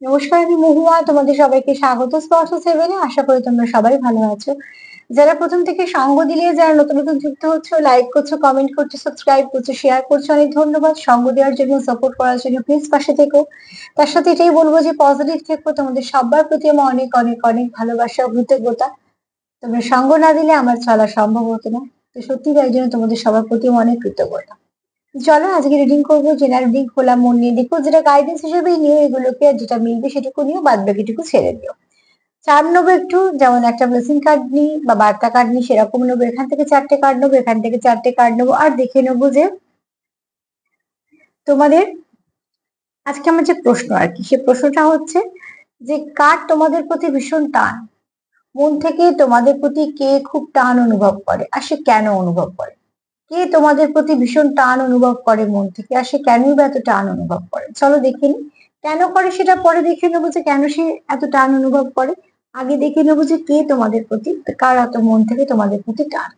নমস্কার, আমি মহুয়া। তোমাদের সবাইকে স্বাগত স্পর্শ সেভেনে। আশা করি তোমরা সবাই ভালো আছো। যারা প্রথম থেকে সঙ্গ দিলে, যারা নতুন নতুন যুক্ত হচ্ছে, লাইক করছো, কমেন্ট করছো, সাবস্ক্রাইব করছো, শেয়ার করছো, অনেক ধন্যবাদ। সঙ্গ দেওয়ার জন্য, সাপোর্ট করার জন্য প্লিজ পাশে থেকো। তার সাথে এটাই বলবো যে পজিটিভ থেকো। তোমাদের সবার প্রতি আমার অনেক অনেক অনেক ভালোবাসা ও কৃতজ্ঞতা। তোমরা সঙ্গ না দিলে আমার চলা সম্ভব হতো না। তো সত্যি তাই জন্য তোমাদের সবার প্রতি আমার অনেক কৃতজ্ঞতা। চলো আজকে রিডিং করবো। জেনারেল রিডিং খোলা মন নিয়ে দেখো, যেটা গাইডেন্স হিসেবেই নিও এগুলোকে, আর যেটা মিলবে সেটুকু নিও, বাদ বাকিটুকু ছেড়ে দিও। চার নেবো একটু, যেমন একটা ব্লেসিং কার্ড নিই বা বার্তা কার্ড নিই সেরকম নেবো। এখান থেকে চারটে কার্ড নেবো, এখান থেকে চারটে কার্ড নেবো, আর দেখে নেবো যে তোমাদের আজকে আমার যে প্রশ্ন আর কি, সে প্রশ্নটা হচ্ছে যে কার তোমাদের প্রতি ভীষণ টান, মন থেকে তোমাদের প্রতি কে খুব টান অনুভব করে আর সে কেন অনুভব করে। কে তোমাদের প্রতি ভীষণ টান অনুভব করে মন থেকে, আর সে কেনই বা এত টান অনুভব করে। চলো দেখে নি কেন করে, সেটা পরে দেখে নেবো যে কেন সে এত টান অনুভব করে। আগে দেখে নেবো যে কে তোমাদের প্রতি, কার এত মন থেকে তোমাদের প্রতি টান।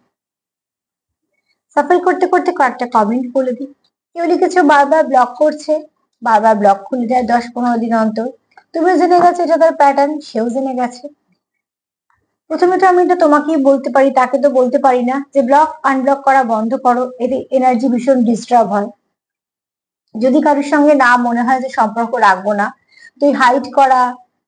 সাফল করতে করতে কয়েকটা কমেন্ট বলে দিই। কেউ লিখেছো বারবার ব্লক করছে, বারবার ব্লক খুলে দেয় 10-15 দিন অন্তর। তুমিও জেনে গেছে এটা তার প্যাটার্ন, সেও জেনে গেছে। প্রথমে তো আমি এটা তোমাকেই বলতে পারি, তাকে তো বলতে পারি না যে ব্লক আনব্লক করা বন্ধ করো, এতে এনার্জি ভীষণ ডিস্টার্ব হয়। যদি কারোর সঙ্গে না মনে হয় যে সম্পর্ক রাখবো না, তুই হাইড করা,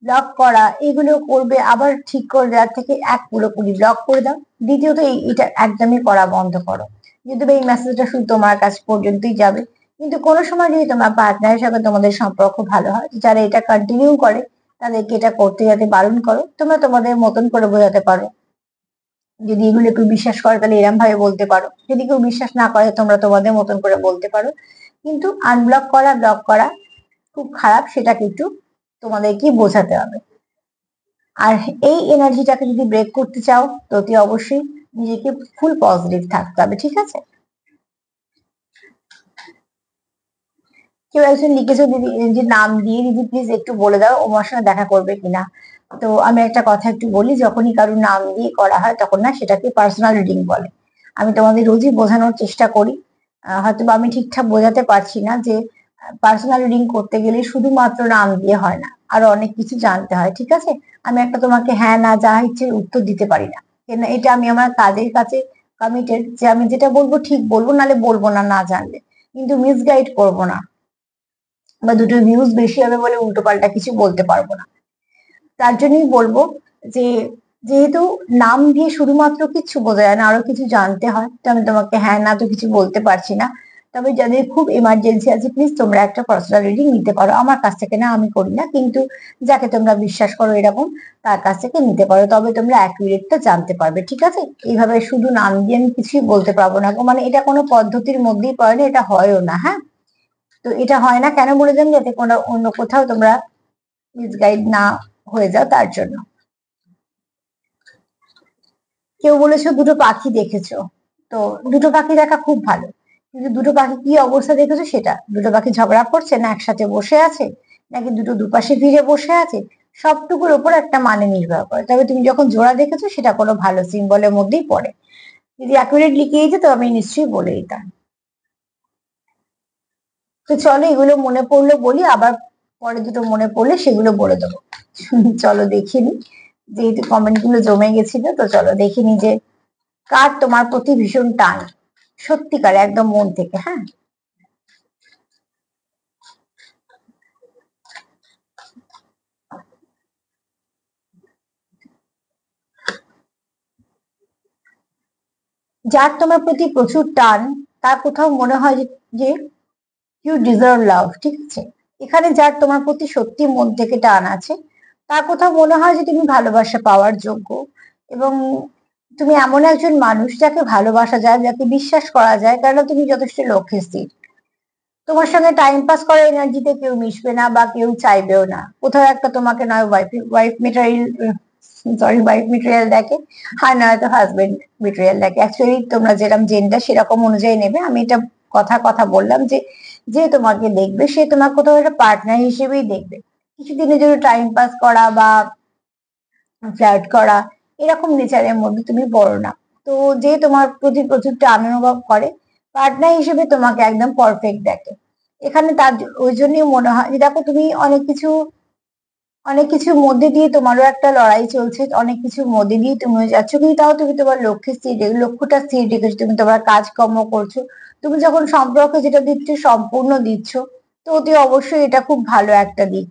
ব্লক করা এগুলো করবে, আবার ঠিক করে দেওয়ার থেকে এক পুরোপুরি ব্লক করে দাও। দ্বিতীয়ত এটা একদমই করা বন্ধ করো। যদি এই মেসেজটা শুধু তোমার কাছ পর্যন্তই যাবে, কিন্তু কোনো সময় যদি তোমার পার্টনারের সাথে তোমাদের সম্পর্ক ভালো হয়, যারা এটা কন্টিনিউ করে তাদেরকে এটা করতে যাতে বারণ করো। তোমরা তোমাদের মতন করে বোঝাতে পারো। যদি এগুলো কেউ বিশ্বাস করে তাহলে এরম ভাবে বলতে পারো, যদি কেউ বিশ্বাস না করে তোমরা তোমাদের মতন করে বলতে পারো। কিন্তু আনব্লক করা, ব্লক করা খুব খারাপ, সেটাকে একটু তোমাদেরকে বোঝাতে হবে। আর এই এনার্জিটাকে যদি ব্রেক করতে চাও তো অতি অবশ্যই নিজেকে ফুল পজিটিভ থাকতে হবে, ঠিক আছে? কেউ একজন লিখেছো দিদি, যে নাম দিয়ে দিদি প্লিজ একটু বলে দাও ওমার সঙ্গে দেখা করবে কিনা। তো আমি একটা কথা একটু বলি, যখনই কারোর নাম দিয়ে করা হয় তখন না সেটাকে পার্সোনাল রিডিং বলে। আমি তোমাদের রোজই বোঝানোর চেষ্টা করি, হয়তো বা আমি ঠিকঠাক বোঝাতে পারছি না যে পার্সোনাল রিডিং করতে গেলে শুধুমাত্র নাম দিয়ে হয় না, আরো অনেক কিছু জানতে হয়, ঠিক আছে? আমি একটা তোমাকে হ্যাঁ না যা ইচ্ছে উত্তর দিতে পারি না, কেন এটা আমি আমার কাজের কাছে কমিটেড যে আমি যেটা বলবো ঠিক বলবো, নালে বলবো না, না জানলে। কিন্তু মিসগাইড করবো না, বা দুটো ভিউজ বেশি হবে বলে উল্টো পাল্টা কিছু বলতে পারবো না। তার জন্যই বলবো যে যেহেতু নাম দিয়ে শুধুমাত্র কিছু বোঝা যায় না, আরো কিছু জানতে হয়, তো আমি তোমাকে হ্যাঁ না তো কিছু বলতে পারছি না। তবে যাদের খুব এমার্জেন্সি আছে প্লিজ তোমরা একটা পার্সোনাল রিডিং নিতে পারো, আমার কাছ থেকে না, আমি করি না, কিন্তু যাকে তোমরা বিশ্বাস করো এরকম তার কাছ থেকে নিতে পারো, তবে তোমরা অ্যাকুরেটটা জানতে পারবে, ঠিক আছে? এইভাবে শুধু নাম দিয়ে আমি কিছুই বলতে পারবো না গো, মানে এটা কোনো পদ্ধতির মধ্যেই পড়ে না, এটা হয়ও না, হ্যাঁ? তো এটা হয় না কেন বলে দেন, যাতে কোনো অন্য কোথাও তোমরা মিসগাইড না হয়ে যাও, তার জন্য। কেউ বলেছো দুটো পাখি দেখেছো, তো দুটো পাখি দেখা খুব ভালো, কিন্তু দুটো পাখি কি অবস্থা দেখেছো সেটা, দুটো পাখি ঝগড়া করছে না একসাথে বসে আছে, নাকি দুটো দুপাশে ফিরে বসে আছে, সবটুকুর ওপর একটা মানে নির্ভর করে। তবে তুমি যখন জোড়া দেখেছো সেটা কোনো ভালো সিম্বলের মধ্যেই পড়ে। যদি অ্যাকুরেট লিখে দিতে তো আমি নিশ্চয়ই বলে দিতাম। তো চলো এগুলো মনে পড়লো বলি, আবার পরে দুটো মনে পড়লে সেগুলো বলে দেবো। চলো দেখিনি, যেহেতু কমেন্ট গুলো জমে গেছিল, তো চলো দেখিনি যে কার তোমার প্রতি ভীষণ টান, সত্যিকার একদম মন থেকে। হ্যাঁ, যার তোমার প্রতি প্রচুর টান, তার কোথাও মনে হয় যে ইউ ডিজার্ভ লাভ, ঠিক আছে? এখানে যার তোমার প্রতি সত্যি মন থেকে টান আছে, তার কোথাও মনে হয় যে তুমি ভালোবাসা পাওয়ার যোগ্য, এবং তুমি এমন একজন মানুষ যাকে ভালোবাসা যায়, যাকে বিশ্বাস করা যায়, কারণ তুমি যথেষ্ট লক্ষ্যে স্থির। তোমার সঙ্গে টাইম পাস করার এনার্জিতে কেউ মিশবে না বা কেউ চাইবেও না। কোথাও একটা তোমাকে নয় wife wife material, sorry wife material দেখে, আর নয়তো হাজবেন্ড মেটেরিয়াল দেখে। অ্যাকচুয়ালি তোমরা যেরকম জেন্ডার সেরকম অনুযায়ী নেবে, আমি এটা কথা কথা বললাম যে যে তোমাকে দেখবে সে তোমার কোথাও একটা পার্টনার হিসেবেই দেখবে। কিছুদিনের জন্য টাইম পাস করা বা ফ্লার্ট করা এরকম নেচারের মধ্যে তুমি পড়ো না। তো যে তোমার প্রতি প্রচুর টান অনুভব করে, পার্টনার হিসেবে তোমাকে একদম পারফেক্ট দেখে। এখানে তার ওই জন্যই মনে হয় যে দেখো তুমি অনেক কিছু অনেক কিছুর মধ্যে দিয়ে তোমারও একটা লড়াই চলছে, অনেক কিছুর মধ্যে দিয়ে তুমিও যাচ্ছ, কিন্তু তাও তুমি তোমার লক্ষ্যটা স্থির রেখেছো, তুমি তোমার কাজকর্ম করছো। তুমি যখন সম্পর্কে যেটা দিচ্ছ সম্পূর্ণ দিচ্ছ, তো অতি অবশ্যই এটা খুব ভালো একটা দিক।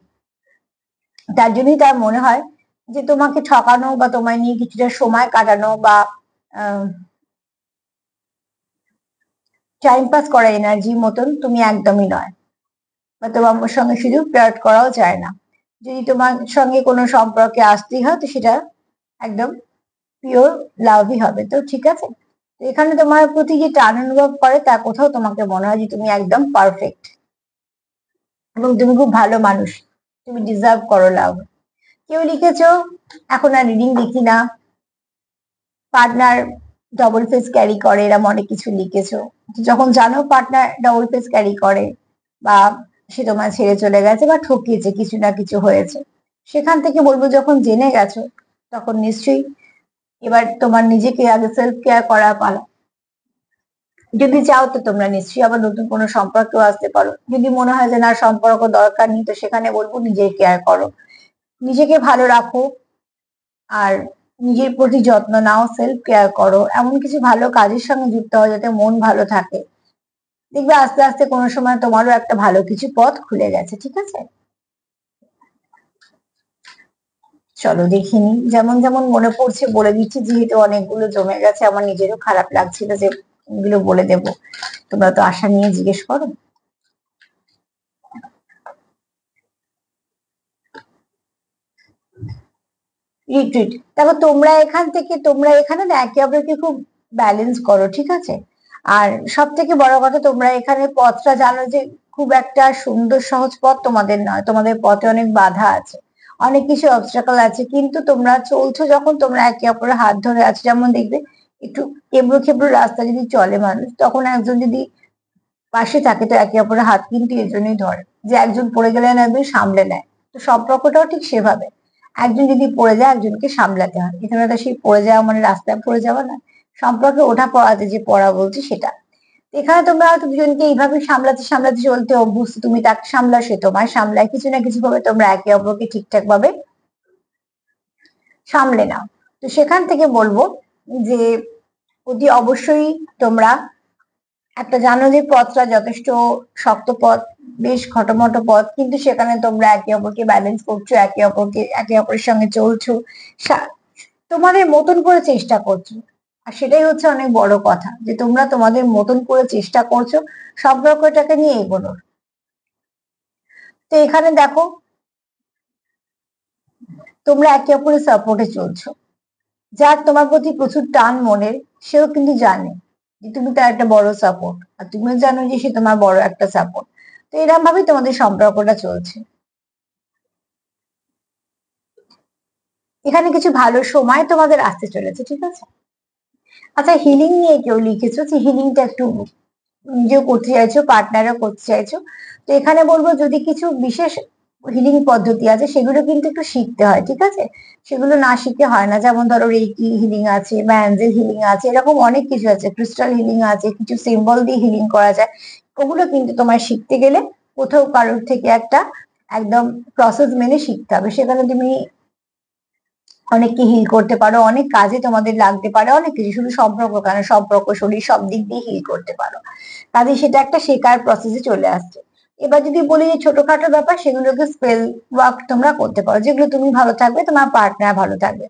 তার জন্যই তার মনে হয় যে তোমাকে ঠকানো বা তোমায় নিয়ে কিছুটা সময় কাটানো বা টাইম পাস করা এনার্জির মতন তুমি একদমই নয়, বা তোমার সঙ্গে শুধু ফ্লার্ট করাও যায় না। যদি তোমার সঙ্গে কোনো সম্পর্কে আসতেই হয় তো সেটা একদম পিওর লাভই হবে। তো ঠিক আছে, তো এখানে তোমার প্রতি যে টান অনুভব করে তা কোথাও তোমাকে মনে হয় যে তুমি একদম পারফেক্ট এবং তুমি খুব ভালো মানুষ, তুমি ডিজার্ভ করো লাভ। কেউ লিখেছো এখন আর রিডিং দেখি না, পার্টনার ডবল ফেস ক্যারি করে, এরম অনেক কিছু লিখেছো। তো যখন জানো পার্টনার ডবল ফেস ক্যারি করে বা সে তোমায় ছেড়ে চলে গেছে বা ঠকিয়েছে, কিছু না কিছু হয়েছে, সেখান থেকে বলবো যখন জেনে গেছো তখন নিশ্চয়ই এবার তোমার নিজেকে আগে সেলফ কেয়ার করা পালা। যদি চাও তো তোমরা নিশ্চয়ই আবার নতুন কোনো সম্পর্কেও আসতে পারো। যদি মনে হয় যে না সম্পর্ক দরকার নেই, তো সেখানে বলবো নিজের কেয়ার করো, নিজেকে ভালো রাখো, আর নিজের প্রতি যত্ন নাও, সেলফ কেয়ার করো, এমন কিছু ভালো কাজের সঙ্গে যুক্ত হও যাতে মন ভালো থাকে। দেখবে আস্তে আস্তে কোনো সময় তোমারও একটা ভালো কিছু পথ খুলে গেছে। ঠিক আছে, চলো দেখিনি, যেমন যেমন মনে পড়ছে বলে দিচ্ছি, যেহেতু অনেকগুলো জমে গেছে আমার নিজেরও খারাপ লাগছিল যে এগুলো বলে দেবো, তোমরা তো আশা নিয়ে জিজ্ঞেস করো। রিট্রিট, দেখো তোমরা এখানে না একে অপরকে খুব ব্যালেন্স করো, ঠিক আছে। আর সব থেকে বড় কথা, তোমরা এখানে পথটা জানো যে খুব একটা সুন্দর সহজ পথ তোমাদের নয়, তোমাদের পথে অনেক বাধা আছে, অনেক কিছু অবস্টাকল আছে, কিন্তু তোমরা চলছো যখন তোমরা একে অপরের হাত ধরে আছো। যেমন দেখবে একটু এবড়ো খেবড়ো রাস্তা যদি চলে মানুষ, তখন একজন যদি পাশে থাকে তো একে অপরের হাত কিন্তু এর জন্যই ধরে যে একজন পড়ে গেলে না একজন সামলে নেয়। তো সম্পর্কটাও ঠিক সেভাবে, একজন যদি পড়ে যায় একজনকে সামলাতে হয়। এখানে তো সেই পড়ে যাওয়া মানে রাস্তায় পড়ে যাওয়া না, সম্পর্কে ওঠা পড়াতে যে পড়া বলছি সেটা। এখানে তোমরা হয়তো দুজনকে এইভাবে সামলাতে সামলাতে চলতে অভ্যস্ত, তুমি তাকে সামলাও সে তোমায় সামলায়, কিছু না কিছু ভাবে তোমরা একে অপরকে ঠিকঠাক ভাবে সামলে নাও। তো সেখান থেকে বলবো যে অতি অবশ্যই তোমরা একটা জানো যে পথটা যথেষ্ট শক্ত পথ, বেশ খটোমটো পথ, কিন্তু সেখানে তোমরা একে অপরকে ব্যালেন্স করছো, একে অপরের সঙ্গে চলছো, তোমাদের মতন করে চেষ্টা করছো। আর সেটাই হচ্ছে অনেক বড় কথা, যে তোমরা তোমাদের মতন করে চেষ্টা করছো সম্পর্কটাকে নিয়ে এগোনোর। তো এখানে দেখো তোমরা একে অপরের সাপোর্টে চলছো, যার তোমার প্রতি প্রচুর টান মনের, সেও কিন্তু জানে যে তুমি তার একটা বড় সাপোর্ট, আর তুমিও জানো যে সে তোমার বড় একটা সাপোর্ট। তো এরকম ভাবেই তোমাদের সম্পর্কটা চলছে। এখানে কিছু ভালো সময় তোমাদের আসতে চলেছে, ঠিক আছে। আচ্ছা, হিলিং নিয়ে কেউ লিখেছো যে হিলিংটা একটু নিজেও করতে চাইছো, পার্টনারও করতে চাইছো। তো এখানে বলবো যদি কিছু বিশেষ হিলিং পদ্ধতি আছে সেগুলো কিন্তু একটু শিখতে হয়, ঠিক আছে। সেগুলো না শিখে হয় না, যেমন ধরো রেকি হিলিং আছে বা অ্যাঞ্জেল হিলিং আছে, এরকম অনেক কিছু আছে, ক্রিস্টাল হিলিং আছে, কিছু সিম্বল দিয়ে হিলিং করা যায়। ওগুলো কিন্তু তোমার শিখতে গেলে কোথাও কারোর থেকে একটা একদম প্রসেস মেনে শিখতে হবে। সেখানে তুমি অনেককে হিল করতে পারো, অনেক কাজে তোমাদের লাগতে পারে, অনেক কিছু, শুধু সম্পর্ক কেন, সম্পর্ক শরীর সব দিক দিয়ে হিল করতে পারো। কাজে সেটা একটা শেখার প্রসেসে চলে আসছে। এবার যদি বলি যে ছোটখাটো ব্যাপার, সেগুলোকে স্পেল ওয়ার্ক তোমরা করতে পারো, যেগুলো তুমি ভালো থাকবে তোমার পার্টনার ভালো থাকবে,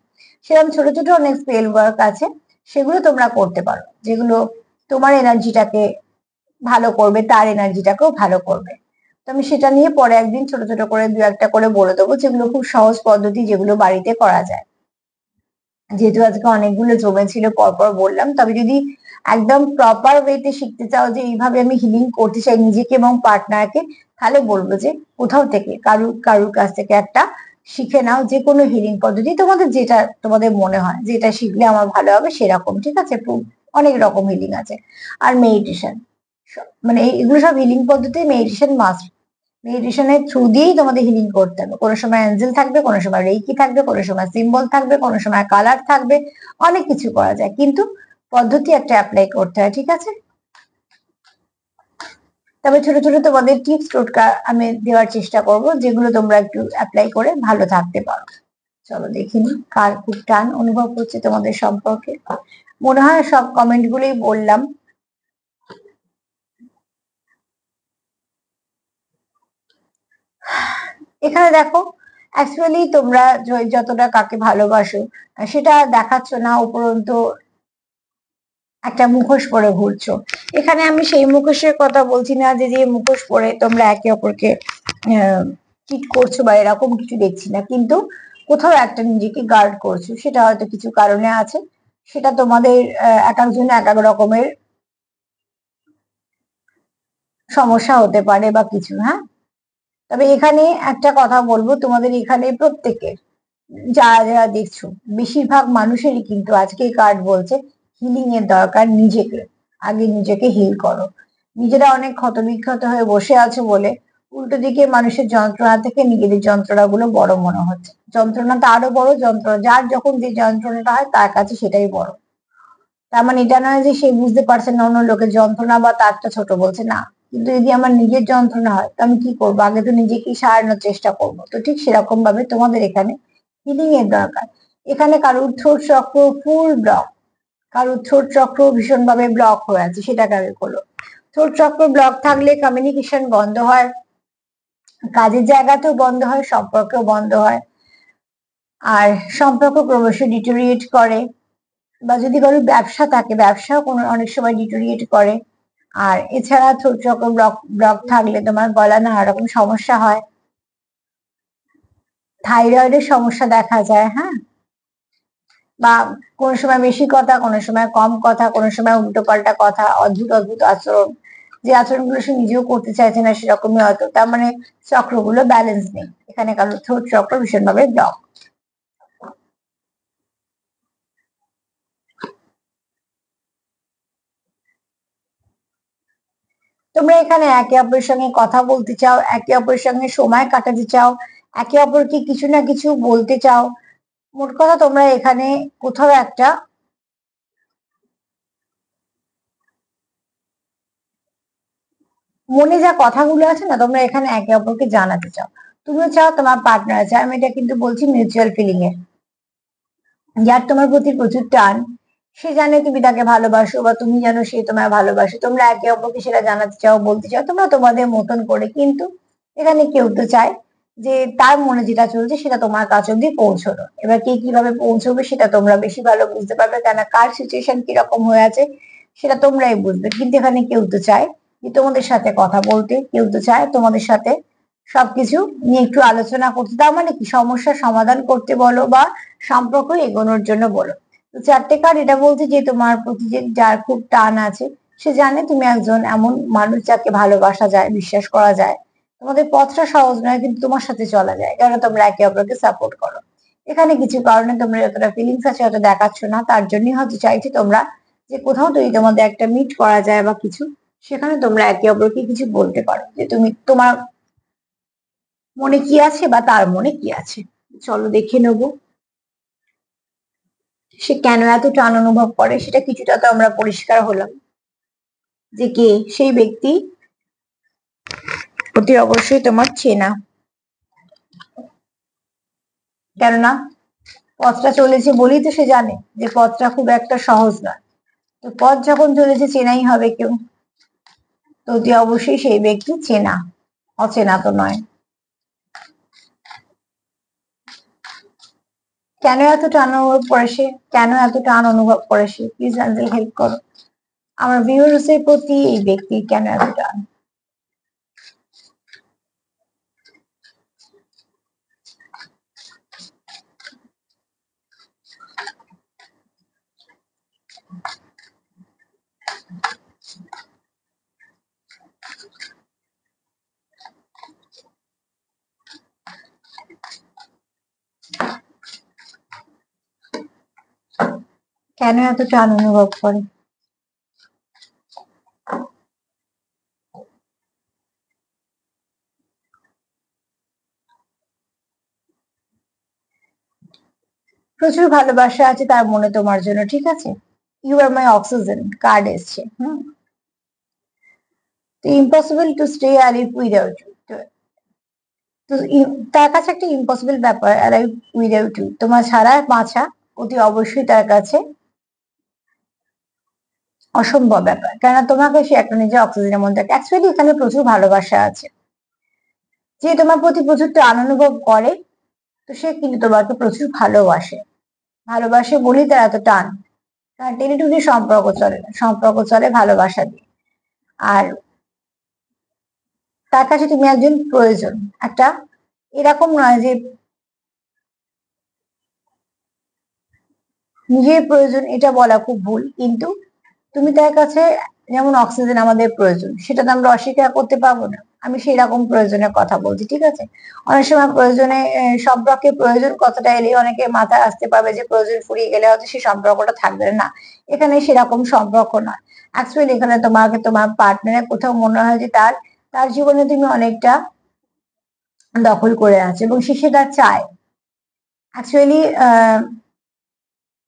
সেরকম ছোট ছোট অনেক স্পেল ওয়ার্ক আছে, সেগুলো তোমরা করতে পারো, যেগুলো তোমার এনার্জিটাকে ভালো করবে, তার এনার্জিটাকেও ভালো করবে। তো আমি সেটা নিয়ে পরে একদিন ছোট ছোট করে দু একটা করে বলে দেবো, যেগুলো খুব সহজ পদ্ধতি, যেগুলো বাড়িতে করা যায়। যেহেতু আজকে অনেকগুলো জমেছিল পরপর বললাম, তবে যদি একদম প্রপার ওয়েতে শিখতে চাও যে এইভাবে আমি হিলিং করতে চাই নিজেকে এবং পার্টনারকে, তাহলে বলবো যে কোথাও থেকে কারুর কারুর কাছ থেকে একটা শিখে নাও, যে কোনো হিলিং পদ্ধতি তোমাদের যেটা তোমাদের মনে হয় যেটা শিখলে আমার ভালো হবে সেরকম, ঠিক আছে। অনেক রকম হিলিং আছে। আর মেডিটেশন, মানে এগুলো সব হিলিং পদ্ধতি, মেডিটেশন মাস্ট। মেডিটেশনের থ্রু দিয়েই তোমাদের হিলিং করতে হবে। কোনো সময় অ্যাঞ্জেল থাকবে, কোনো সময় রেইকি থাকবে, কোনো সময় সিম্বল থাকবে, কোনো সময় কালার থাকবে, অনেক কিছু করা যায়, কিন্তু পদ্ধতি একটা অ্যাপ্লাই করতে হয়, ঠিক আছে। তবে ছোট ছোট তোমাদের টিপস টোটকা আমি দেওয়ার চেষ্টা করব, যেগুলো তোমরা একটু অ্যাপ্লাই করে ভালো থাকতে পারো। চলো দেখে নি কার খুব টান অনুভব হচ্ছে তোমাদের সম্পর্কে। মনে হয় সব কমেন্ট গুলোই বললাম। এখানে দেখো, অ্যাকচুয়ালি তোমরা যতটা কাকে ভালোবাসো সেটা দেখাচ্ছ না, উপরন্তু একটা মুখোশ পরে ঘুরছো। এখানে আমি সেই মুখোশের কথা বলছি না যে যে মুখোশ পরে তোমরা একে অপরকে চিট করছো বা এরকম কিছু দেখছি না, কিন্তু কোথাও একটা নিজেকে গার্ড করছো, সেটা হয়তো কিছু কারণে আছে। সেটা তোমাদের এক একজন এক এক রকমের সমস্যা হতে পারে বা কিছু, হ্যাঁ। তবে এখানে একটা কথা বলবো, তোমাদের এখানে প্রত্যেকের যারা যারা দেখছো বেশিরভাগ মানুষেরই কিন্তু আজকে কার্ড বলছে হিলিং এর দরকার। নিজেকে আগে নিজেকে হিল করো। নিজেরা অনেক ক্ষতবিক্ষত হয়ে বসে আছো বলে উল্টো দিকে মানুষের যন্ত্রণা থেকে নিজেদের যন্ত্রণাগুলো বড় মনে হচ্ছে। যন্ত্রণাটা আরো বড় যন্ত্রণা, যার যখন যে যন্ত্রণাটা হয় তার কাছে সেটাই বড়। তার মানে এটা নয় যে সে বুঝতে পারছে না অন্য লোকের যন্ত্রণা বা তারটা ছোট বলছে, না। কিন্তু যদি আমার নিজের যন্ত্রণা হয় তো আমি কি করবো, আগে তো নিজেকেই সারানোর চেষ্টা করবো। তো ঠিক সেরকম ভাবে তোমাদের এখানে হিলিং এর দরকার। এখানে কারোর থ্রোট চক্র ফুল ব্লক, কারোর থ্রোট চক্র ভীষণ ভাবে ব্লক হয়ে আছে, সেটাকে আগে করলো। থ্রোট চক্র ব্লক থাকলে কমিউনিকেশন বন্ধ হয়, কাজের জায়গাতেও বন্ধ হয়, সম্পর্কেও বন্ধ হয়, আর সম্পর্ক ক্রমশ ডিটোরিয়েট করে। বা যদি কারোর ব্যবসা থাকে, ব্যবসাও কোনো অনেক সময় ডিটোরিয়েট করে। আর এছাড়া থ্রোট চক্র ব্লক ব্লক থাকলে তোমার গলা নানা রকম সমস্যা হয়, থাইরয়েডের সমস্যা দেখা যায়, হ্যাঁ। বা কোনো সময় বেশি কথা, কোনো সময় কম কথা, কোনো সময় উল্টো পাল্টা কথা, অদ্ভুত অদ্ভুত আচরণ, যে আচরণগুলো সে নিজেও করতে চাইছে না সেরকমই হয়তো। তার মানে চক্রগুলো ব্যালেন্স নেই। এখানে কারো থ্রোট চক্র ভীষণ ভাবে ব্লক। তোমরা এখানে একে অপরের সঙ্গে কথা বলতে চাও, একে অপরের সঙ্গে সময় কাটাতে চাও, একে অপরকে কিছু না কিছু বলতে চাও। মোট কথা তোমরা এখানে কোথাও একটা মনে যা কথাগুলো আছে না, তোমরা এখানে একে অপরকে জানাতে চাও। তুমিও চাও, তোমার পার্টনার চায়। আমি এটা কিন্তু বলছি মিউচুয়াল ফিলিং এ। যার তোমার প্রতি প্রচুর টান, সে জানে তুমি তাকে ভালোবাসো বা তুমি জানো সে তোমায় ভালোবাসে, তোমরা একে অপরকে সেটা জানাতে চাও, বলতে চাও, তোমরা তোমাদের মতন করে। কিন্তু এখানে কেউ তো চায় যে তার মনে যেটা চলছে সেটা তোমার কাছে অব্দি পৌঁছলো। এবার কে কিভাবে পৌঁছবে সেটা তোমরা বেশি ভালো বুঝতে পারবে, কেন কার সিচুয়েশন কিরকম হয়ে আছে সেটা তোমরাই বুঝবে। কিন্তু এখানে কেউ তো চায় যে তোমাদের সাথে কথা বলতে, কেউ তো চায় তোমাদের সাথে সবকিছু নিয়ে একটু আলোচনা করতে। তার মানে কি, সমস্যার সমাধান করতে বলো বা সম্পর্ক এগোনোর জন্য বলো। তো চারটে কার্ড এটা বলছে যে তোমার প্রতি যে যার খুব টান আছে, সে জানে তুমি একজন এমন মানুষ যাকে ভালোবাসা যায়, বিশ্বাস করা যায়। তোমাদের পথটা সহজ নয়, কিন্তু তোমার সাথে চলা যায়, কারণ তোমরা একে অপরকে সাপোর্ট করো। এখানে কিছু কারণে তোমরা যতটা ফিলিংস আছে হয়তো দেখাচ্ছ না, তার জন্যই হয়তো চাইছি তোমরা যে কোথাও যদি তোমাদের একটা মিট করা যায় বা কিছু, সেখানে তোমরা একে অপরকে কিছু বলতে পারো যে তুমি তোমার মনে কি আছে বা তার মনে কি আছে। চলো দেখে নেবো সে কেন এত টান অনুভব করে। সেটা কিছুটা তো আমরা পরিষ্কার হলাম যে কে সেই ব্যক্তি অতি অবশ্যই তোমার চেনা। কেননা পথটা চলেছে বলেই তো সে জানে যে পথটা খুব একটা সহজ নয়। তো পথ যখন চলেছে চেনাই হবে কেউ, তো অতি অবশ্যই সেই ব্যক্তি চেনা, অচেনা তো নয়। কেন এত টান অনুভব করে সে, কেন এত টান অনুভব করে সে, প্লিজ অ্যাঞ্জেল হেল্প করো। আমার ভিউয়ার্স এর প্রতি এই ব্যক্তির কেন এত টান। কেন এত টান অনুভব করে। প্রচুর ভালোবাসা আছে তার মনে তোমার জন্য, ঠিক আছে। You are my oxygen card এসছে, হুম। তো impossible to stay alive without you. তো তার কাছে একটা ইম্পসিবল ব্যাপার অ্যালাইভ উইদাউট ইউ, তোমার ছাড়া বাঁচা অতি অবশ্যই তার কাছে অসম্ভব ব্যাপার, কেননা তোমাকে সে একটা নিজের অক্সিজেনের মধ্যে অ্যাকচুয়ালি এখানে প্রচুর ভালোবাসা আছে। যে তোমার প্রতি প্রচুর টান অনুভব করে, তো সে কিন্তু তোমাকে প্রচুর ভালোবাসে। ভালোবাসে বলেই তার এত টান। কারণ টেলিটুনি সম্পর্ক চলে না, সম্পর্ক চলে ভালোবাসা দিয়ে। আর তার কাছে তুমি একজন প্রয়োজন, একটা এরকম নয় যে নিজের প্রয়োজন, এটা বলা খুব ভুল, কিন্তু তুমি তার কাছে যেমন অক্সিজেন আমাদের প্রয়োজন, সেটা তো আমরা অস্বীকার করতে পারবো না। আমি সেই রকম প্রয়োজনের কথা বলছি, ঠিক আছে। অনেক সময় প্রয়োজনে সম্পর্কে প্রয়োজন কথাটা এলে অনেকে মাথায় আসতে পারবে যে প্রয়োজন ফুরিয়ে গেলে হয়তো সেই সম্পর্কটা থাকবে না। এখানে সেরকম সম্পর্ক নয়। অ্যাকচুয়ালি এখানে তোমাকে তোমার পার্টনারের কোথাও মনে হয় যে তার তার জীবনে তুমি অনেকটা দখল করে আছো এবং সে সেটা চায়। অ্যাকচুয়ালি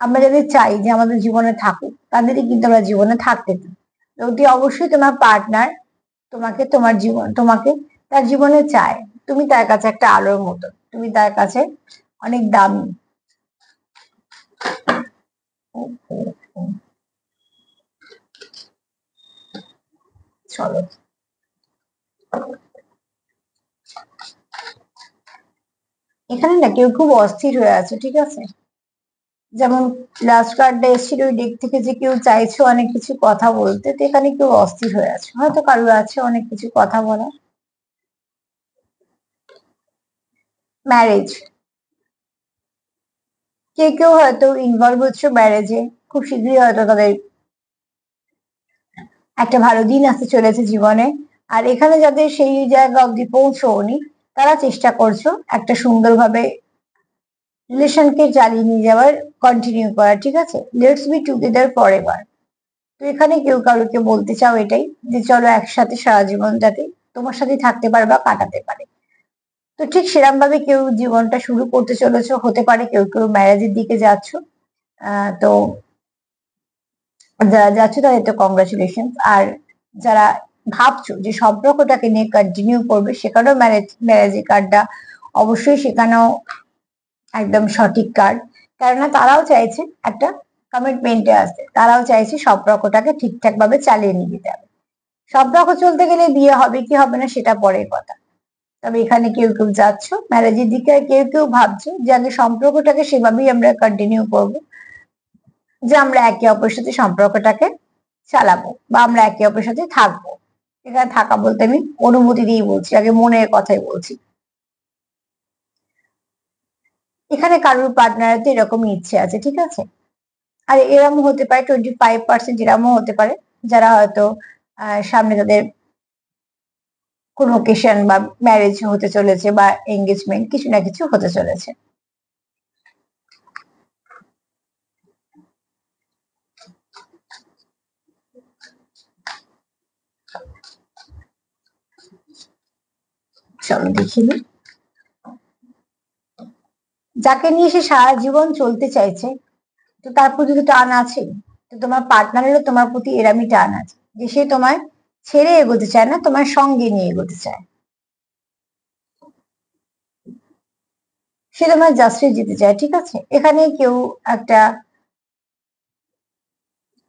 আমরা যাদের চাই যে আমাদের জীবনে থাকুক, তাদেরই কিন্তু আমরা জীবনে থাকতে দিই। অতি অবশ্যই তোমার পার্টনার তোমাকে তার জীবনে চায়। তুমি তার কাছে একটা আলোর মতো, তুমি তার কাছে অনেক দামি। চলো, এখানে না কেউ খুব অস্থির হয়ে আছে, ঠিক আছে। যেমন লাস্ট কার্ডটা এসেছিল ওই দিক থেকে যে কেউ চাইছো অনেক কিছু কথা বলতে, তো এখানে কেউ অস্থির হয়ে আছে, হয়তো কারোর আছে অনেক কিছু কথা বলা। ম্যারেজ, কেউ কেউ হয়তো ইনভলভ হচ্ছে ম্যারেজে, খুব শীঘ্রই হয়তো তাদের একটা ভালো দিন আসতে চলেছে জীবনে। আর এখানে যাদের সেই জায়গা অব্দি পৌঁছনি, তারা চেষ্টা করছো একটা সুন্দরভাবে রিলেশনকে চালিয়ে নিয়ে যাওয়ার, কন্টিনিউ করার, ঠিক আছে। Let's be together for ever. তো এখানে কেউ কারোকে বলতে চাও এটাই যে চলো একসাথে সারা জীবন যাতে তোমার সাথে থাকতে পারে বা কাটাতে পারে। তো ঠিক সেরকম ভাবে কেউ জীবনটা শুরু করতে চলেছো, হতে পারে কেউ কেউ ম্যারেজের দিকে যাচ্ছ। তো যারা যাচ্ছ তাদের তো কংগ্রাচুলেশন। আর যারা ভাবছো যে সম্পর্কটাকে নিয়ে কন্টিনিউ করবে, সেখানেও ম্যারেজের কার্ডটা অবশ্যই সেখানেও একদম সঠিক কার্ড। কেননা তারাও চাইছে একটা কমিটমেন্টে আসতে, তারাও চাইছে সম্পর্কটাকে ঠিকঠাক ভাবে চালিয়ে নিয়ে যেতে হবে। সম্পর্ক চলতে গেলে বিয়ে হবে কি হবে না সেটা পরের কথা। তবে এখানে কেউ কেউ যাচ্ছ ম্যারেজের দিকে, আর কেউ কেউ ভাবছো যে আগে সম্পর্কটাকে সেভাবেই আমরা কন্টিনিউ করব, যে আমরা একে অপরের সাথে সম্পর্কটাকে চালাবো বা আমরা একে অপরের সাথে থাকবো। এখানে থাকা বলতে আমি অনুমতি দিয়ে বলছি, আগে মনের কথাই বলছি। এখানে কারোর পার্টনারের তো এরকমই ইচ্ছে আছে, ঠিক আছে। আর এরকম হতে পারে 25% এরকমও হতে পারে যারা হয়তো সামনে তাদের কোন ওকেশন বা ম্যারেজ হতে চলেছে বা এঙ্গেজমেন্ট কিছু না কিছু হতে চলেছে। চলো দেখিনি, যাকে নিয়ে সে সারা জীবন চলতে চাইছে, তো তার প্রতি তো টান আছে। তো তোমার পার্টনারেরও তোমার প্রতি এরমই টান আছে যে সে তোমায় ছেড়ে এগোতে চায় না, তোমার সঙ্গে নিয়ে এগোতে চায়। সে তোমার জাস্টিস দিতে চায়, ঠিক আছে। এখানে কেউ একটা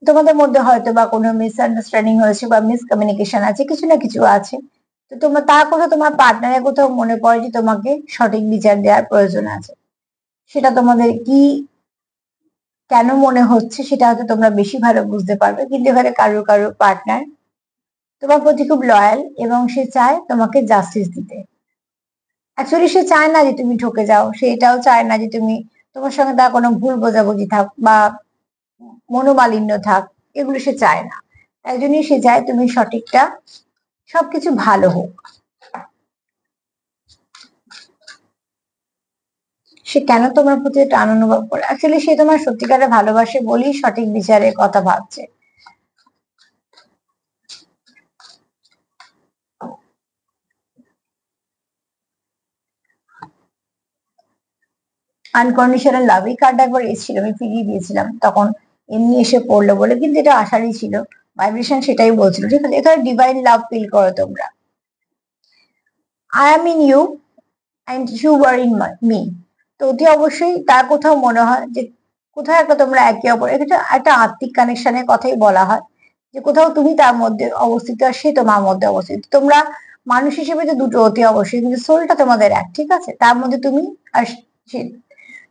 তোমাদের মধ্যে হয়তো বা কোনো মিসআন্ডারস্ট্যান্ডিং হয়েছে বা মিসকমিউনিকেশন আছে, কিছু না কিছু আছে। তো তোমার তার কোথাও তোমার পার্টনারের কোথাও মনে পড়ে যে তোমাকে সঠিক বিচার দেওয়ার প্রয়োজন আছে। সেটা তোমাদের কি কেন মনে হচ্ছে সেটা হয়তো তোমরা বেশি ভালো বুঝতে পারবে, কিন্তু এখানে কারোর কারোর পার্টনার তোমার প্রতি খুব লয়াল এবং সে চায় তোমাকে জাস্টিস দিতে। অ্যাকচুয়ালি সে চায় না যে তুমি ঠকে যাও, সে এটাও চায় না যে তুমি, তোমার সঙ্গে তার কোনো ভুল বোঝাবুঝি থাক বা মনোমালিন্য থাক, এগুলো সে চায় না। তাই জন্যই সে চায় তুমি সঠিকটা, সবকিছু ভালো হোক। সে কেন তোমার প্রতি টান অনুভব করে, অ্যাকচুয়ালি সে তোমার সত্যিকারে ভালোবাসে বলেই সঠিক বিচারের কথা ভাবছে। আনকন্ডিশনাল লাভ, এই কার্ডটা একবার এসেছিল, আমি ফিরিয়ে দিয়েছিলাম তখন, এমনি এসে পড়লো বলে, কিন্তু এটা আসারই ছিল। ভাইব্রেশন সেটাই বলছিল, ঠিক আছে। এখানে ডিভাইন লাভ ফিল করো তোমরা। I am in you and you are in me. তো অতি অবশ্যই তার কোথাও মনে হয় যে কোথাও একটা তোমরা একে অপর, এটা একটা আত্মিক কানেকশনের কথাই বলা হয়, যে কোথাও তুমি তার মধ্যে অবস্থিত আর সে তোমার মধ্যে অবস্থিত। তোমরা মানুষ হিসেবে তো দুটো অতি অবশ্যই, কিন্তু সোলটা তোমাদের এক, ঠিক আছে। তার মধ্যে তুমি আর সে,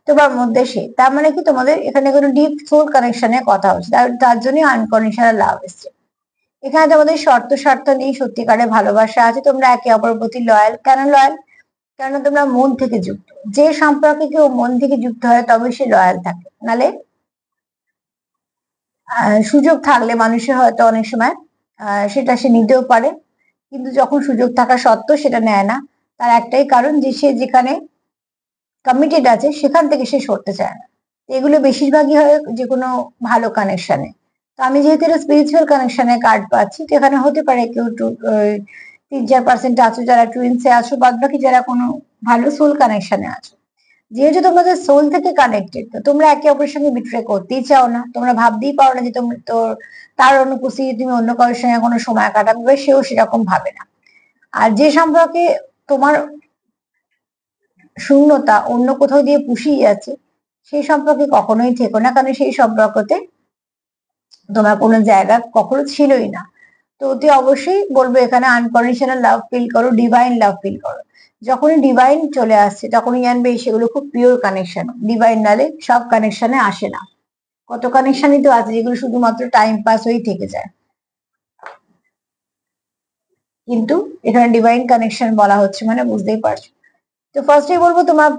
তোমার মধ্যে সে, তার মানে কি তোমাদের এখানে কোনো ডিপ সোল কানেকশনের কথা হচ্ছে, তার জন্য আনকন্ডিশনাল লাভ এসছে। এখানে তোমাদের শর্ত স্বার্থ নেই, সত্যিকারের ভালোবাসা আছে, তোমরা একে অপরের প্রতি লয়াল। কেন লয়াল? কেন তোমরা মন থেকে যুক্ত। যে সম্পর্কে কেউ মন থেকে যুক্ত হয় তবে সে লয়াল থাকে, নালে সুযোগ থাকলে মানুষের হয়তো অনেক সময় সেটা সে নিতেও পারে, কিন্তু যখন সুযোগ থাকা সত্ত্বেও সেটা নেয় না, তার একটাই কারণ যে সে যেখানে কমিটেড আছে সেখান থেকে সে সরতে চায় না। এগুলো বেশিরভাগই হয় যে কোনো ভালো কানেকশনে। তো আমি যেহেতু এটা স্পিরিচুয়াল কানেকশনে কার্ড পাচ্ছি, তো এখানে হতে পারে কেউ 3-4% আছো যারা টুইন্সে আছো, বাদ বাকি যারা কোনো ভালো সোল কানেকশনে আছো। যেহেতু তোমাদের সোল থেকে কানেক্টেড, তো তোমরা একে অপরের সঙ্গে বিট্রে করতেই চাও না, তোমরা ভাবতেই পারো না যে তুমি তো তার অনুপস্থিতি তুমি অন্য কারোর সঙ্গে কোনো সময় কাটাবে, সেও সেরকম ভাবে না। আর যে সম্পর্কে তোমার শূন্যতা অন্য কোথাও দিয়ে পুষিয়ে যাচ্ছে, সেই সম্পর্কে কখনোই থেকো না, কারণ সেই সম্পর্কতে তোমার কোনো জায়গা কখনো ছিলই না। তো অতি অবশ্যই বলবো এখানে আনকন্ডিশনাল লাভ ফিল করো, ডিভাইন লাভ ফিল করো। যখনই ডিভাইন চলে আসছে তখনই জানবে সেগুলো খুব পিওর কানেকশন। ডিভাইন নালে সব কানেকশনে আসে না, কত কানেকশনই তো আছে যেগুলো শুধুমাত্র টাইম পাস হয়েই থেকে যায়, কিন্তু এখানে ডিভাইন কানেকশন বলা হচ্ছে মানে বুঝতেই পারছো। তো ফার্স্টেই বলবো তোমার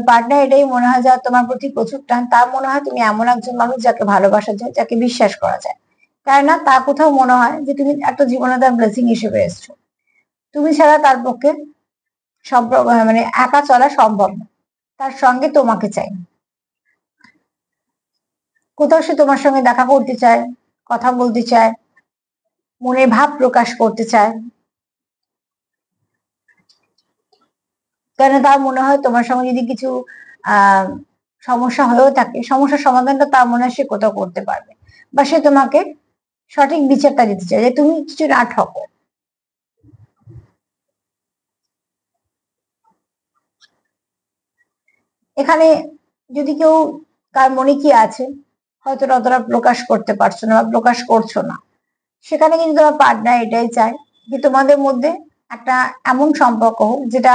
পার্টনার এটাই মনে হয়, যা তোমার প্রতি প্রচুর টান, তার মনে হয় তুমি এমন একজন মানুষ যাকে ভালোবাসা যায়, যাকে বিশ্বাস করা যায়। তাই না, তার কোথাও মনে হয় যে তুমি একটা জীবনে তার ব্লেসিং হিসেবে এসছো। তুমি ছাড়া তার পক্ষে সম্পর্ক মানে একা চলা সম্ভব না, তার সঙ্গে তোমাকে চাই। কোথাও সে তোমার সঙ্গে দেখা করতে চায়, কথা বলতে চায়, মনের ভাব প্রকাশ করতে চায়, কেন তার মনে হয় তোমার সঙ্গে যদি কিছু আহ সমস্যা হয়েও থাকে, সমস্যার সমাধানটা তার মনে হয় সে কোথাও করতে পারবে, বা সে তোমাকে সঠিক বিচারটা দিতে চায় যে তুমি কিছু না ঠকো। এখানে যদি কেউ, কার মনে কি আছে হয়তো ততটা প্রকাশ করতে পারছো না বা প্রকাশ করছো না, সেখানে কিন্তু তোমার পার্টনার এটাই চায় যে তোমাদের মধ্যে একটা এমন সম্পর্ক হোক যেটা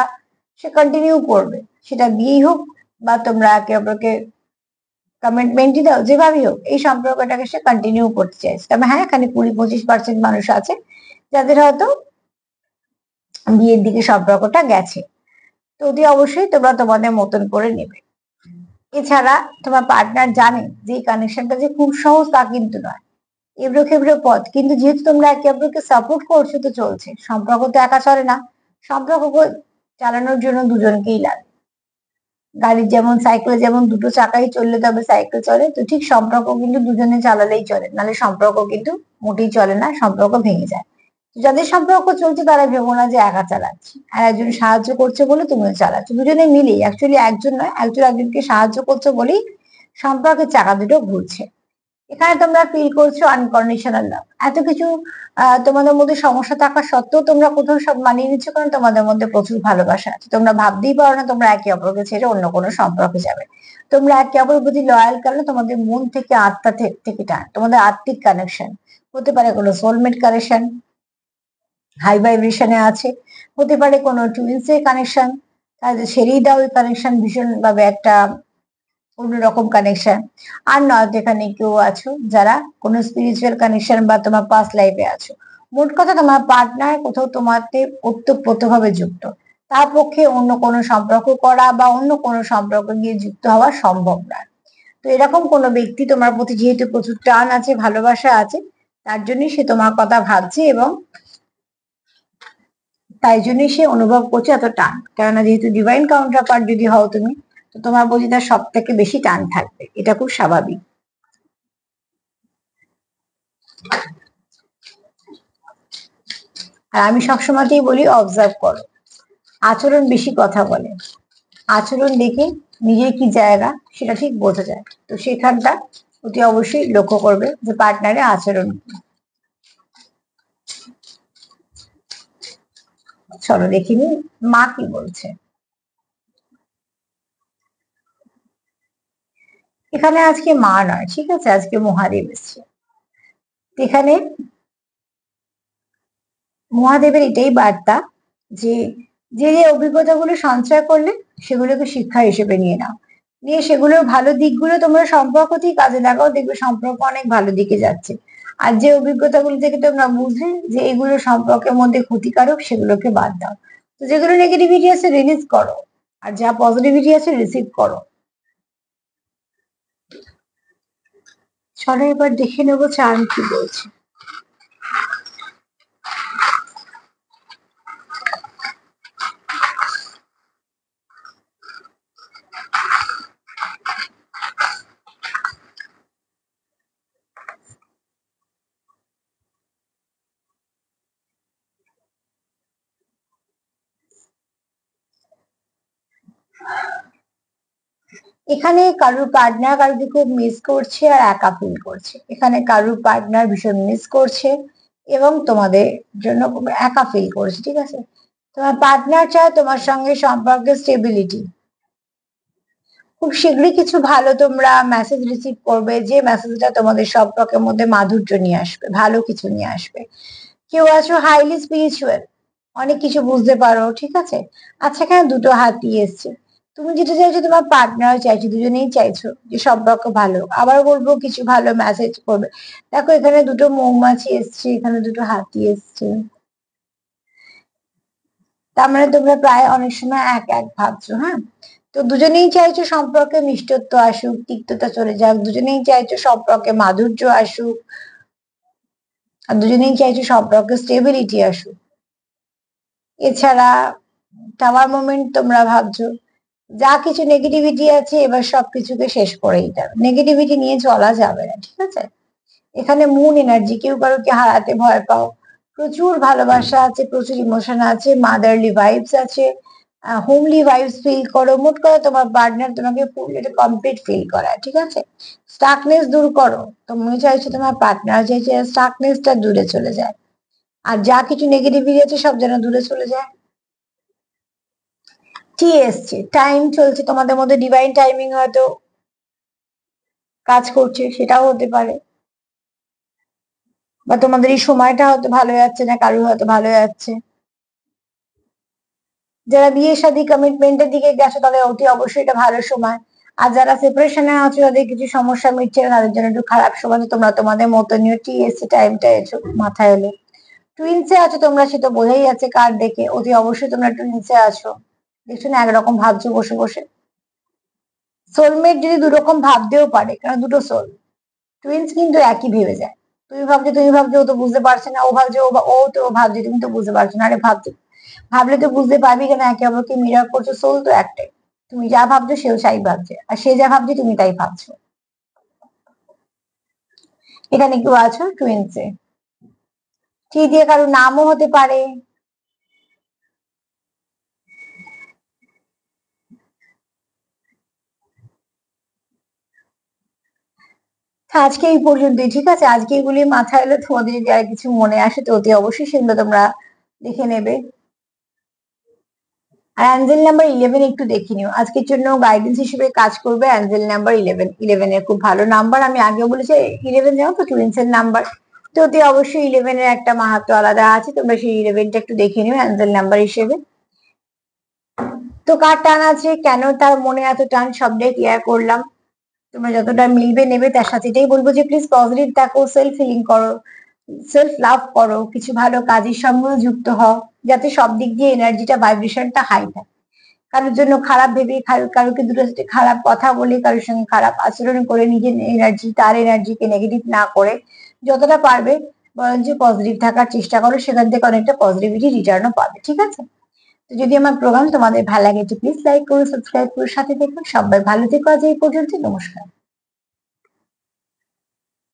সে কন্টিনিউ করবে, সেটা বিয়েই হোক বা তোমরা একে অপরকে কমিটমেন্টই দাও, যেভাবেই হোক এই সম্পর্কটাকে সে কন্টিনিউ করতে চাইছে। তবে হ্যাঁ, এখানে 20-25% মানুষ আছে যাদের হয়তো বিয়ের দিকে সম্পর্কটা গেছে, তো অতি অবশ্যই তোমরা তোমাদের মতন করে নেবে। এছাড়া তোমার পার্টনার জানে যে এই কানেকশনটা যে খুব সহজ তা কিন্তু নয়, এবড়ো খেবড়ো পথ, কিন্তু যেহেতু তোমরা একে অপরকে সাপোর্ট করছো তো চলছে। সম্পর্ক তো একা চলে না, সম্পর্ক চালানোর জন্য দুজনকেই লাগে। গাড়ির যেমন, সাইকেল যেমন দুটো চাকাই চললে তবে সাইকেল চলে, তো ঠিক সম্পর্ক কিন্তু দুজনে চালালেই চলে, নাহলে সম্পর্ক কিন্তু মোটেই চলে না, সম্পর্ক ভেঙে যায়। যাদের সম্পর্ক চলছে তারা ভেবো না যে একা চালাচ্ছি, আর একজন সাহায্য করছে বলে তুমিও চালাচ্ছ, দুজনে মিলেই, অ্যাকচুয়ালি একজন নয়, একজন একজনকে সাহায্য করছো বলেই সম্পর্কের চাকা দুটো ঘুরছে। এখানে তোমরা ফিল করছো আনকন্ডিশনাল লাভ। এত কিছু তোমাদের মধ্যে সমস্যা থাকা সত্ত্বেও তোমরা কোথাও সব মানিয়ে নিচ্ছ, কারণ তোমাদের মধ্যে প্রচুর ভালোবাসা আছে। তোমরা ভাবতেই পারো না তোমরা একে অপরকে ছেড়ে অন্য কোনো সম্পর্কে যাবে। তোমরা একে অপরের প্রতি লয়াল, কারণ তোমাদের মন থেকে আত্মা থেকে টান, তোমাদের আত্মিক কানেকশন। হতে পারে কোনো সোলমেট কানেকশন, হাই ভাইব্রেশনে আছে, হতে পারে কোনো টুইন্সের কানেকশন, তাহলে ছেড়েই দাও ওই কানেকশন, ভীষণ ভাবে একটা অন্যরকম কানেকশন। আর নয়তো এখানে কেউ আছো যারা কোনো স্পিরিচুয়াল কানেকশন বা তোমার পাস্ট লাইফে আছো। মোট কথা তোমার পার্টনার কোথাও তোমাতে ওতপ্রোতভাবে যুক্ত, তার পক্ষে অন্য কোনো সম্পর্ক করা বা অন্য কোনো সম্পর্ক গিয়ে যুক্ত হওয়া সম্ভব নয়। তো এরকম কোনো ব্যক্তি তোমার প্রতি যেহেতু প্রচুর টান আছে, ভালোবাসা আছে, তার জন্যই সে তোমার কথা ভাবছে এবং তাই জন্যই সে অনুভব করছে এত টান। কেননা যেহেতু ডিভাইন কাউন্টার পার্ট যদি হও তুমি, তো তোমার প্রতি তার সব থেকে বেশি টান থাকবে, এটা খুব স্বাভাবিক। আর আমি সবসময়তেই বলি অবজার্ভ করো, আচরণ বেশি কথা বলে, আচরণ দেখে নিজের কি জায়গা সেটা ঠিক বোঝা যায়। তো সেখানটা অতি অবশ্যই লক্ষ্য করবে যে পার্টনারের আচরণ কি। চলো দেখিনি মা কি বলছে। এখানে আজকে মা নয়, ঠিক আছে, আজকে মহাদেব এসছে। এখানে মহাদেবের এটাই বার্তা যে যে যে অভিজ্ঞতাগুলো সঞ্চয় করলে সেগুলোকে শিক্ষা হিসেবে নিয়ে নাও, নিয়ে সেগুলোর ভালো দিকগুলো তোমরা সম্পর্কতেই কাজে লাগাও, দেখবে সম্পর্ক অনেক ভালো দিকে যাচ্ছে। আর যে অভিজ্ঞতাগুলো থেকে তোমরা বুঝলে যে এগুলো সম্পর্কের মধ্যে ক্ষতিকারক, সেগুলোকে বাদ দাও। তো যেগুলো নেগেটিভিটি আছে রিলিজ করো, আর যা পজিটিভিটি আছে রিসিভ করো। চলো এবার দেখে নেবো চার্ম কি বলছে। এখানে কারুর পার্টনার কারুকে খুব মিস করছে আর একা ফিল করছে। এখানে কারুর পার্টনার ভীষণ মিস করছে এবং তোমাদের জন্য খুব একা ফিল করছে, ঠিক আছে। তোমার পার্টনার চায় তোমার সঙ্গে সম্পর্কের স্টেবিলিটি। খুব শীঘ্রই কিছু ভালো তোমরা মেসেজ রিসিভ করবে, যে মেসেজটা তোমাদের সম্পর্কের মধ্যে মাধুর্য নিয়ে আসবে, ভালো কিছু নিয়ে আসবে। কেউ আছো হাইলি স্পিরিচুয়াল, অনেক কিছু বুঝতে পারো, ঠিক আছে। আচ্ছা, এখানে দুটো হাতি এসছে। তুমি যেটা চাইছো তোমার পার্টনার চাইছো, দুজনেই চাইছো যে সম্পর্ক ভালো। আবার বলবো কিছু ভালো মেসেজ করবে। দেখো এখানে দুটো মৌমাছি এসছে, এখানে দুটো হাতি এসছে। তার মানে তোমরা প্রায় অনেক সময় এক এক ভাবছো, হ্যাঁ। তো দুজনেই চাইছো সম্পর্কে মিষ্টত্ব আসুক, তিক্ততা চলে যাক, দুজনেই চাইছো সম্পর্কে মাধুর্য আসুক, আর দুজনেই চাইছো সম্পর্কে স্টেবিলিটি আসুক। এছাড়া টাওয়ার মোমেন্ট তোমরা ভাবছো, যা কিছু নেগেটিভিটি আছে এবার সবকিছুকে শেষ করেই যাবে, নেগেটিভিটি নিয়ে চলা যাবে না, ঠিক আছে। এখানে মুন এনার্জি, কেউ কারোকে হারাতে ভয় পাও, প্রচুর ভালোবাসা আছে, প্রচুর ইমোশন আছে, মাদারলি ভাইবস আছে, হোমলি ভাইবস ফিল করো। মোট কথা তোমার পার্টনার তোমাকে ফুল এটা কমপ্লিট ফিল করায়, ঠিক আছে। স্টাকনেস দূর করো, তুমি চাইছো তোমার পার্টনার চাইছে স্টাকনেসটা দূরে চলে যায়, আর যা কিছু নেগেটিভিটি আছে সব যেন দূরে চলে যায়। টি এসছে, টাইম চলছে তোমাদের মধ্যে, ডিভাইন টাইমিং হয়তো কাজ করছে, সেটাও হতে পারে। বা তোমাদের এই সময়টা হয়তো ভালো যাচ্ছে না, কারোর হয়তো ভালো যাচ্ছে। যারা বিয়ে শাদী কমিটমেন্টের দিকে গেছো তাদের অতি অবশ্যই এটা ভালো সময়। আর যারা সেপারেশনে আছো, তাদের কিছু সমস্যা মিটছে না, তাদের জন্য একটু খারাপ সময়। তোমরা তোমাদের মতো নিয়ে টি এসছে, টাইমটা এসো মাথায় এলে। টুইন্সে আছো তোমরা, সে তো বোঝাই যাচ্ছে কার্ড দেখে, অতি অবশ্যই তোমরা টুইন্সে আছো। দেখছো না একরকম ভাবছো বসে বসে। সোলমেট যদি দুরকম ভাবতেও পারে, কারণ দুটো সোল, টুইন্স কিন্তু একই ভেবে যায়। তুমি ভাবছো ও তো বুঝতে পারছে না, ও ভাবছে ও তো ভাবছে তুমি তো বুঝতে পারছো না। আরে ভাবছো, ভাবলে তো বুঝতে পারবি কেন, একে অপরকে মিরর করছো, সোল তো একটাই। তুমি যা ভাবছো সেও তাই ভাবছে, আর সে যা ভাবছে তুমি তাই ভাবছো। এখানে কেউ আছো টুইন্সে, টি দিয়ে কারো নামও হতে পারে। আজকে এই পর্যন্তই, ঠিক আছে। আজকে এগুলি মাথায় এলে, তোমাদের যদি আর কিছু মনে আসে তো অতি অবশ্যই সেগুলো তোমরা দেখে নেবে। আর অ্যাঞ্জেল নাম্বার 11 একটু দেখে নিও, আজকের জন্য গাইডেন্স হিসেবে কাজ করবে। অ্যাঞ্জেল নাম্বার 11, 11 এর খুব ভালো নাম্বার। আমি আগেও বলেছি 11 জানো তো টুইন্স এর নাম্বার। তো অতি অবশ্যই 11 এর একটা মাহাত্ম্য আলাদা আছে, তোমরা সেই 11টা একটু দেখে নিও অ্যাঞ্জেল নাম্বার হিসেবে। তো কার টান আছে, কেন তার মনে এত টান, সবটাই ক্লিয়ার করলাম। তোমরা যতটা মিলবে নেবে, তার সাথে এটাই বলবো যে প্লিজ পজিটিভ থাকো, সেলফ হিলিং করো, সেলফ লাভ করো, কিছু ভালো কাজের সঙ্গেও যুক্ত হও, যাতে সব দিক দিয়ে এনার্জিটা ভাইব্রেশনটা হাই থাকে। কারোর জন্য খারাপ ভেবে, কারোকে দুটো সাথে খারাপ কথা বলে, কারোর সঙ্গে খারাপ আচরণ করে নিজের এনার্জি, তার এনার্জিকে নেগেটিভ না করে যতটা পারবে বরঞ্চ পজিটিভ থাকার চেষ্টা করো, সেখান থেকে অনেকটা পজিটিভিটি রিটার্নও পাবে, ঠিক আছে। তো যদি আমার প্রোগ্রাম তোমাদের ভালো লাগে, প্লিজ লাইক করো, সাবস্ক্রাইব করো, সাথে দেখো। সবাই ভালো থেকো, আজ এই পর্যন্ত, নমস্কার।